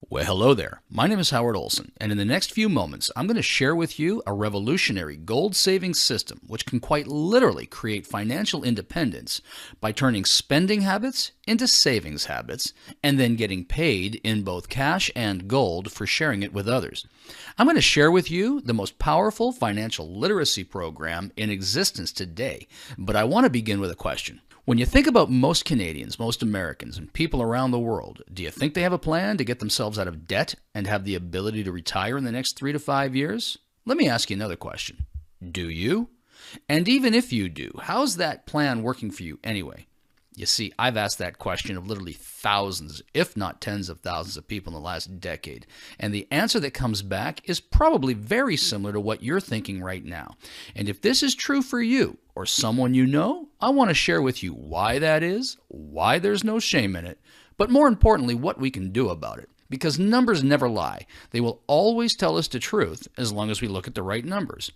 Well, hello there. My name is Howard Olson, and in the next few moments, I'm going to share with you a revolutionary gold saving system which can quite literally create financial independence by turning spending habits into savings habits and then getting paid in both cash and gold for sharing it with others. I'm going to share with you the most powerful financial literacy program in existence today, but I want to begin with a question. When you think about most Canadians, most Americans, and people around the world, do you think they have a plan to get themselves out of debt and have the ability to retire in the next 3 to 5 years? Let me ask you another question. Do you? And even if you do, how's that plan working for you anyway? You see, I've asked that question of literally thousands, if not tens of thousands of people in the last decade, and the answer that comes back is probably very similar to what you're thinking right now. And if this is true for you or someone you know, I want to share with you why that is, why there's no shame in it, but more importantly, what we can do about it. Because numbers never lie. They will always tell us the truth as long as we look at the right numbers.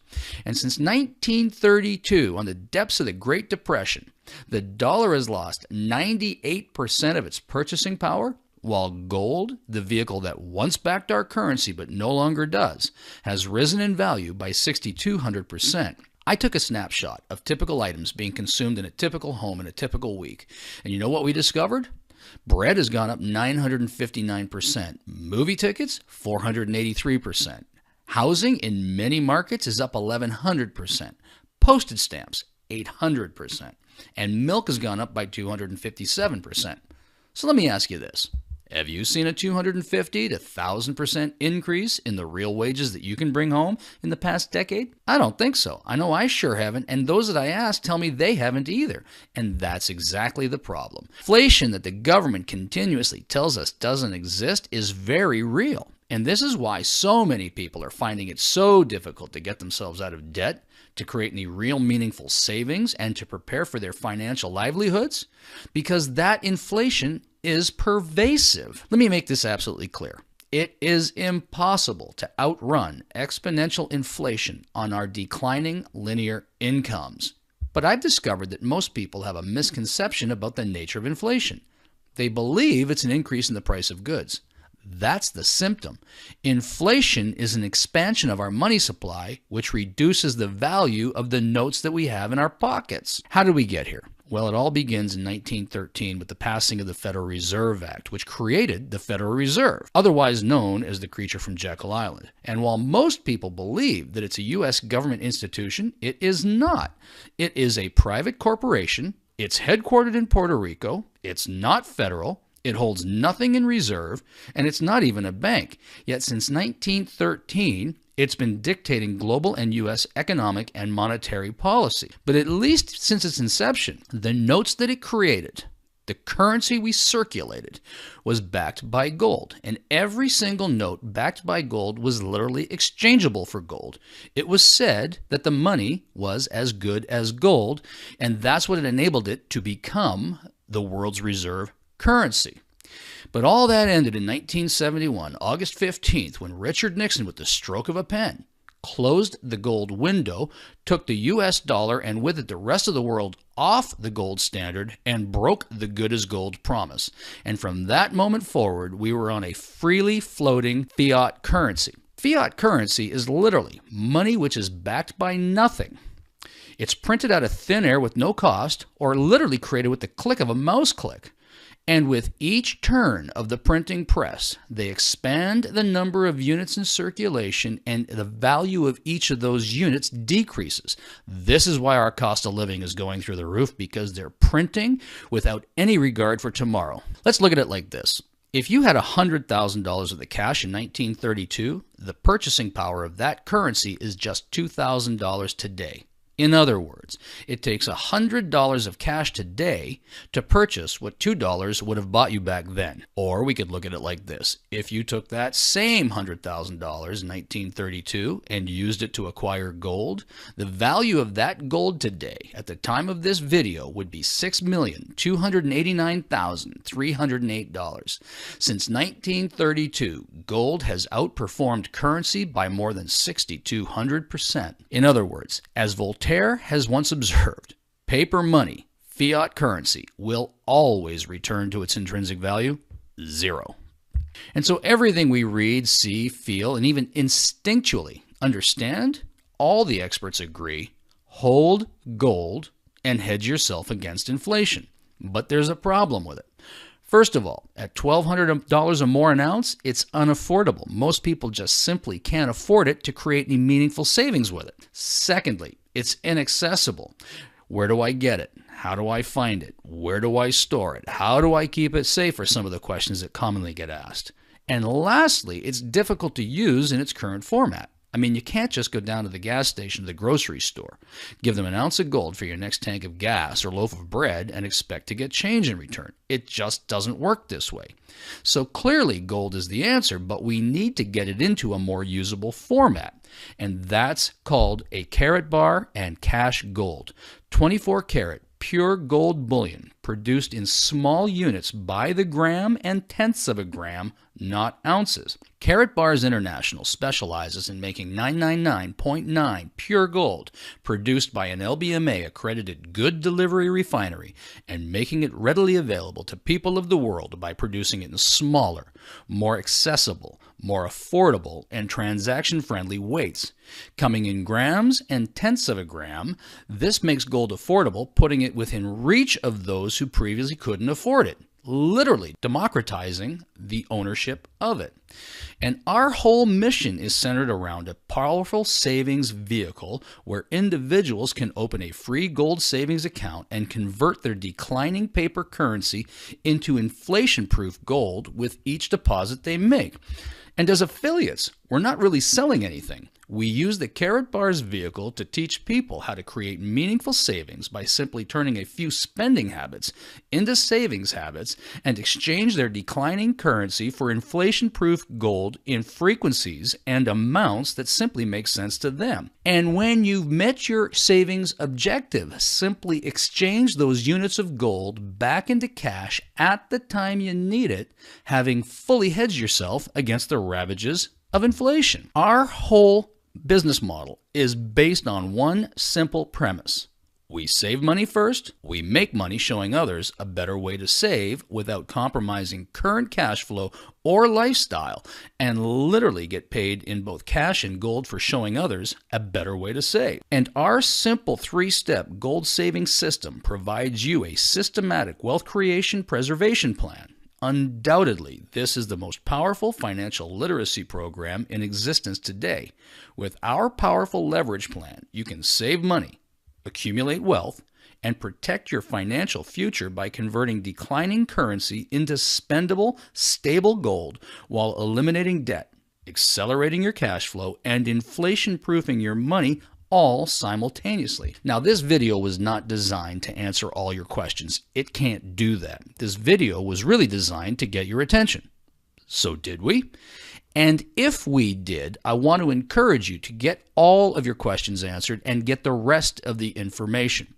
And since 1932, on the depths of the Great Depression, the dollar has lost 98% of its purchasing power, while gold, the vehicle that once backed our currency but no longer does, has risen in value by 6,200%. I took a snapshot of typical items being consumed in a typical home in a typical week. And you know what we discovered? Bread has gone up 959%. Movie tickets, 483%. Housing in many markets is up 1,100%. Postage stamps, 800%. And milk has gone up by 257%. So let me ask you this. Have you seen a 250 to 1,000% increase in the real wages that you can bring home in the past decade? I don't think so. I know I sure haven't, and those that I ask tell me they haven't either. And that's exactly the problem. Inflation that the government continuously tells us doesn't exist is very real. And this is why so many people are finding it so difficult to get themselves out of debt, to create any real meaningful savings, and to prepare for their financial livelihoods, because that inflation is pervasive. Let me make this absolutely clear. It is impossible to outrun exponential inflation on our declining linear incomes. But I've discovered that most people have a misconception about the nature of inflation. They believe it's an increase in the price of goods. That's the symptom. Inflation is an expansion of our money supply, which reduces the value of the notes that we have in our pockets. How did we get here? Well, it all begins in 1913 with the passing of the Federal Reserve Act, which created the Federal Reserve, otherwise known as the creature from Jekyll Island. And while most people believe that it's a U.S. government institution, it is not. It is a private corporation. It's headquartered in Puerto Rico. It's not federal. It holds nothing in reserve, and it's not even a bank. Yet since 1913, it's been dictating global and U.S. economic and monetary policy. But at least since its inception, the notes that it created, the currency we circulated, was backed by gold. And every single note backed by gold was literally exchangeable for gold. It was said that the money was as good as gold, and that's what enabled it to become the world's reserve currency. But all that ended in 1971, August 15th, when Richard Nixon, with the stroke of a pen, closed the gold window, took the U.S. dollar and with it the rest of the world off the gold standard, and broke the good as gold promise. And from that moment forward, we were on a freely floating fiat currency. Fiat currency is literally money which is backed by nothing. It's printed out of thin air with no cost, or literally created with the click of a mouse click. And with each turn of the printing press, they expand the number of units in circulation, and the value of each of those units decreases. This is why our cost of living is going through the roof, because they're printing without any regard for tomorrow. Let's look at it like this. If you had $100,000 of the cash in 1932, the purchasing power of that currency is just $2,000 today. In other words, it takes $100 of cash today to purchase what $2 would have bought you back then. Or we could look at it like this. If you took that same $100,000 in 1932 and used it to acquire gold, the value of that gold today at the time of this video would be $6,289,308. Since 1932, gold has outperformed currency by more than 6,200%. In other words, as Voltaire has once observed, paper money, fiat currency, will always return to its intrinsic value, zero. And so everything we read, see, feel, and even instinctually understand, all the experts agree, hold gold and hedge yourself against inflation. But there's a problem with it. First of all, at $1,200 or more an ounce, it's unaffordable. Most people just simply can't afford it to create any meaningful savings with it. Secondly, it's inaccessible. Where do I get it? How do I find it? Where do I store it? How do I keep it safe are some of the questions that commonly get asked. And lastly, it's difficult to use in its current format. I mean, you can't just go down to the gas station or the grocery store, give them an ounce of gold for your next tank of gas or loaf of bread and expect to get change in return. It just doesn't work this way. So clearly gold is the answer, but we need to get it into a more usable format. And that's called a Karatbar and cash gold. 24 karat pure gold bullion produced in small units by the gram and tenths of a gram, not ounces. Karatbars International specializes in making 999.9 pure gold produced by an LBMA accredited good delivery refinery and making it readily available to people of the world by producing it in smaller, more accessible, more affordable, and transaction-friendly weights. Coming in grams and tenths of a gram, this makes gold affordable, putting it within reach of those who previously couldn't afford it, literally democratizing the ownership of it. And our whole mission is centered around a powerful savings vehicle where individuals can open a free gold savings account and convert their declining paper currency into inflation-proof gold with each deposit they make. And as affiliates, we're not really selling anything. We use the Karatbars vehicle to teach people how to create meaningful savings by simply turning a few spending habits into savings habits and exchange their declining currency for inflation-proof gold in frequencies and amounts that simply make sense to them. And when you've met your savings objective, simply exchange those units of gold back into cash at the time you need it, having fully hedged yourself against the ravages of inflation. Our whole business model is based on one simple premise. We save money first, we make money showing others a better way to save without compromising current cash flow or lifestyle, and literally get paid in both cash and gold for showing others a better way to save. And our simple 3-step gold saving system provides you a systematic wealth creation preservation plan. Undoubtedly, this is the most powerful financial literacy program in existence today. With our powerful leverage plan, you can save money, accumulate wealth, and protect your financial future by converting declining currency into spendable, stable gold while eliminating debt, accelerating your cash flow, and inflation-proofing your money all simultaneously. Now, this video was not designed to answer all your questions. It can't do that. This video was really designed to get your attention. So did we? And if we did, I want to encourage you to get all of your questions answered and get the rest of the information.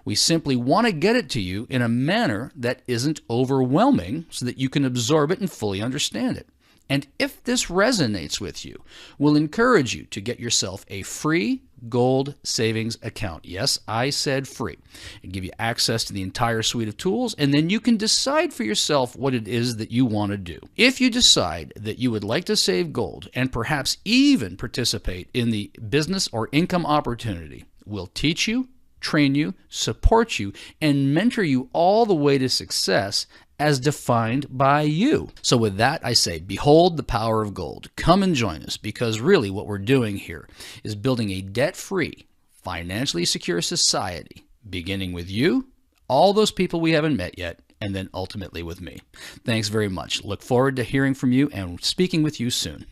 We simply want to get it to you in a manner that isn't overwhelming so that you can absorb it and fully understand it. And if this resonates with you, we'll encourage you to get yourself a free gold savings account. Yes, I said free. It'll give you access to the entire suite of tools, and then you can decide for yourself what it is that you want to do. If you decide that you would like to save gold and perhaps even participate in the business or income opportunity, we'll teach you, train you, support you, and mentor you all the way to success as defined by you. So with that, I say, behold the power of gold. Come and join us, because really what we're doing here is building a debt-free, financially secure society, beginning with you, all those people we haven't met yet, and then ultimately with me. Thanks very much. Look forward to hearing from you and speaking with you soon.